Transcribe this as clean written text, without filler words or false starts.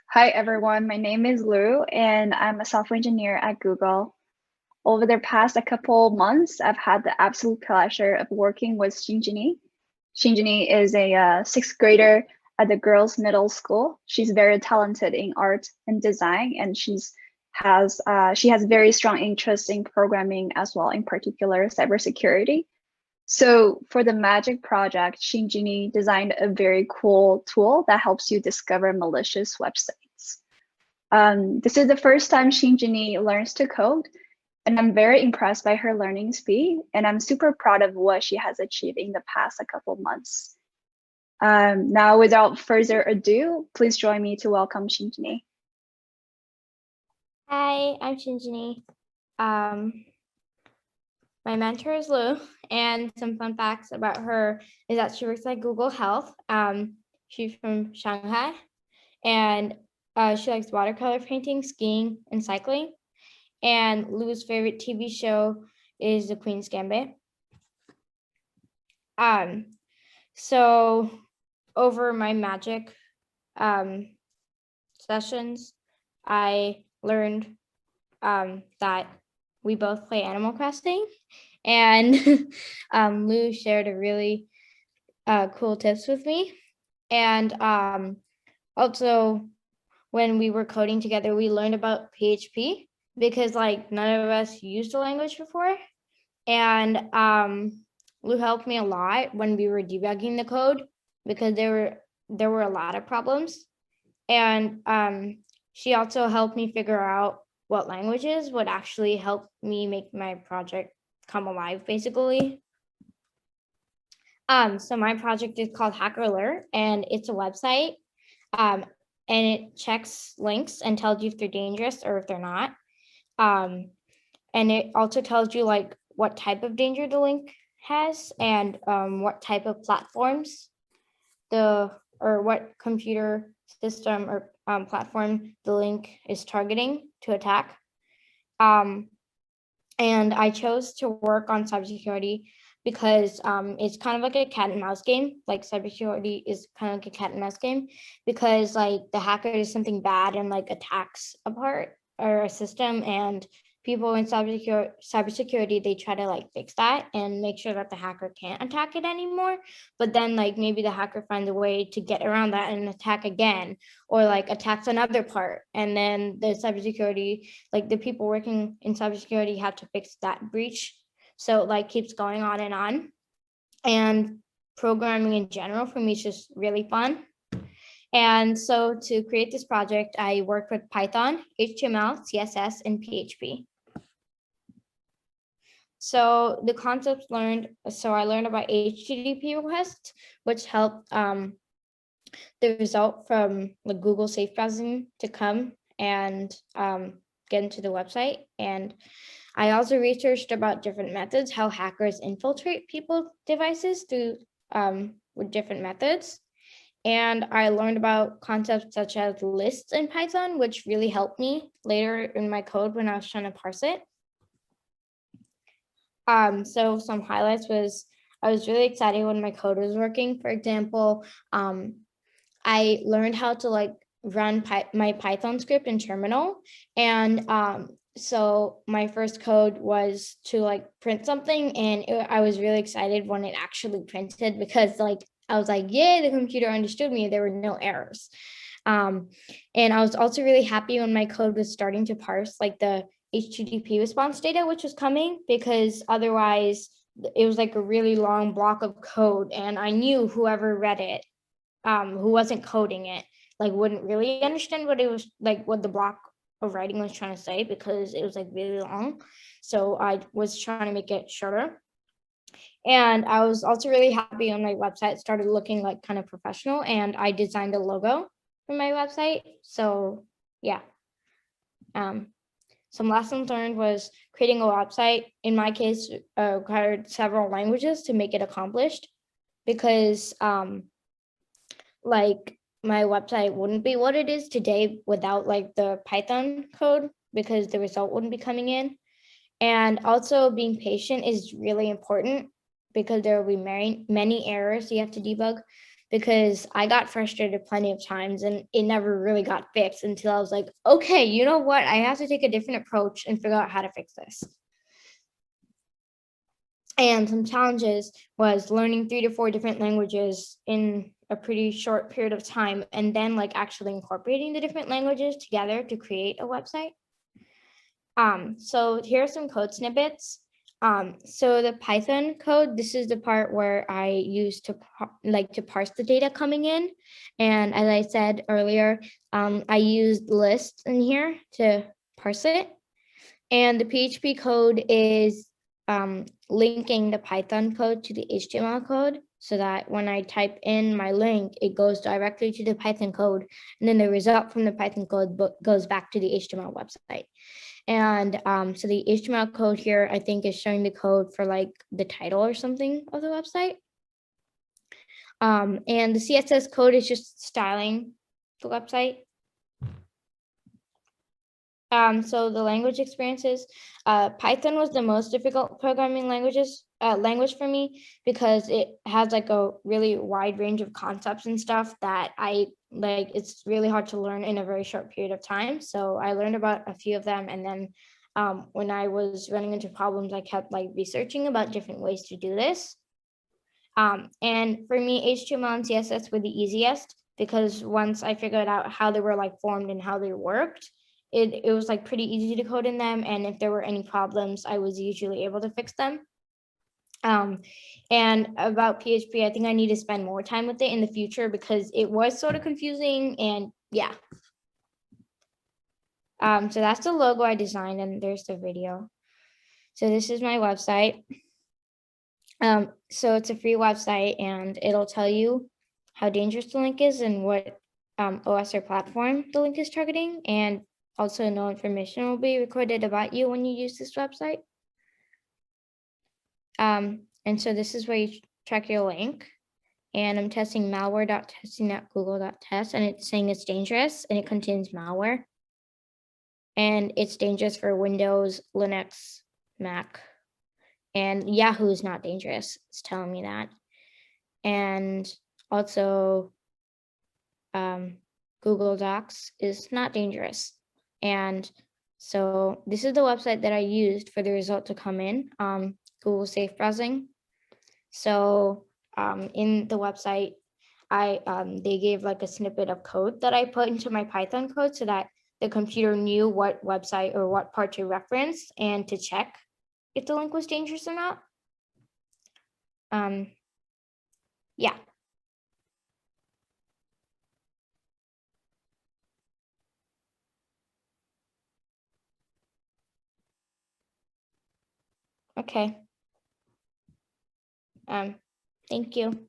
Hi everyone, my name is Lou and I'm a software engineer at Google. Over the past a couple months, I've had the absolute pleasure of working with Shinjini. Shinjini is a sixth grader at the girls' middle school. She's very talented in art and design, and she has very strong interest in programming as well, in particular cybersecurity. So for the Magic project, Shinjini designed a very cool tool that helps you discover malicious websites. This is the first time Shinjini learns to code, and I'm very impressed by her learning speed, and I'm super proud of what she has achieved in the past a couple months. Now, without further ado, please join me to welcome Shinjini. Hi, I'm Shinjini. My mentor is Lou, and some fun facts about her is that she works at Google Health. She's from Shanghai, and she likes watercolor painting, skiing, and cycling. And Lou's favorite TV show is The Queen's Gambit. So over my magic sessions, I learned that we both play Animal Crossing, and Lou shared a really cool tips with me. And also, when we were coding together, we learned about PHP because like none of us used the language before. And Lou helped me a lot when we were debugging the code because there were a lot of problems. And she also helped me figure out what languages would actually help me make my project come alive, basically. So my project is called Hacker Alert, and it's a website, and it checks links and tells you if they're dangerous or if they're not. And it also tells you like what type of danger the link has and what type of platforms or what computer system or platform the link is targeting to attack. And I chose to work on cybersecurity because it's kind of like a cat and mouse game. Like cybersecurity is kind of like a cat and mouse game because like the hacker does something bad and like attacks a part or a system, and people in cybersecurity, they try to like fix that and make sure that the hacker can't attack it anymore. But then like maybe the hacker finds a way to get around that and attack again, or like attacks another part. And then the cybersecurity, like the people working in cybersecurity have to fix that breach. So it like keeps going on and on. And programming in general for me is just really fun. And so to create this project, I worked with Python, HTML, CSS, and PHP. So the concepts learned, so I learned about HTTP requests, which helped the result from the Google Safe Browsing to come and get into the website. And I also researched about different methods, how hackers infiltrate people's devices through with different methods. And I learned about concepts such as lists in Python, which really helped me later in my code when I was trying to parse it. So some highlights was I was really excited when my code was working. For example, I learned how to like run my Python script in terminal. And so my first code was to like print something, and I was really excited when it actually printed because like I was like, yay, the computer understood me. There were no errors. And I was also really happy when my code was starting to parse like the HTTP response data, which was coming, because otherwise it was like a really long block of code. And I knew whoever read it, who wasn't coding it, like wouldn't really understand what it was like, what the block of writing was trying to say, because it was like really long. So I was trying to make it shorter. And I was also really happy when my website started looking like kind of professional, and I designed a logo for my website. So yeah. Some lessons learned was creating a website, in my case, required several languages to make it accomplished, because like my website wouldn't be what it is today without like the Python code, because the result wouldn't be coming in. And also being patient is really important because there will be many errors you have to debug. because I got frustrated plenty of times and it never really got fixed until I was like, okay, you know what? I have to take a different approach and figure out how to fix this. And some challenges was learning 3 to 4 different languages in a pretty short period of time, and then like actually incorporating the different languages together to create a website. So here are some code snippets. So the Python code, this is the part where I use to parse the data coming in. And as I said earlier, I used lists in here to parse it. And the PHP code is linking the Python code to the HTML code so that when I type in my link, it goes directly to the Python code. And then the result from the Python code goes back to the HTML website. And so the HTML code here, I think, is showing the code for like the title or something of the website. And the CSS code is just styling the website. So the language experiences, Python was the most difficult programming language for me because it has like a really wide range of concepts and stuff that I like. It's really hard to learn in a very short period of time. So I learned about a few of them, and then when I was running into problems, I kept like researching about different ways to do this. And for me, HTML and CSS were the easiest because once I figured out how they were like formed and how they worked, it was like pretty easy to code in them. And if there were any problems, I was usually able to fix them. And about PHP, I think I need to spend more time with it in the future because it was sort of confusing, and yeah. So that's the logo I designed, and there's the video. So this is my website. So it's a free website, and it'll tell you how dangerous the link is and what OS or platform the link is targeting, and also no information will be recorded about you when you use this website. And so this is where you check your link, and I'm testing malware.testing.google.test, and it's saying it's dangerous and it contains malware, and it's dangerous for Windows, Linux, Mac. And Yahoo is not dangerous. It's telling me that. And also Google Docs is not dangerous. And so this is the website that I used for the result to come in, Google Safe Browsing. So in the website, they gave like a snippet of code that I put into my Python code so that the computer knew what website or what part to reference and to check if the link was dangerous or not. Yeah. Okay. Thank you.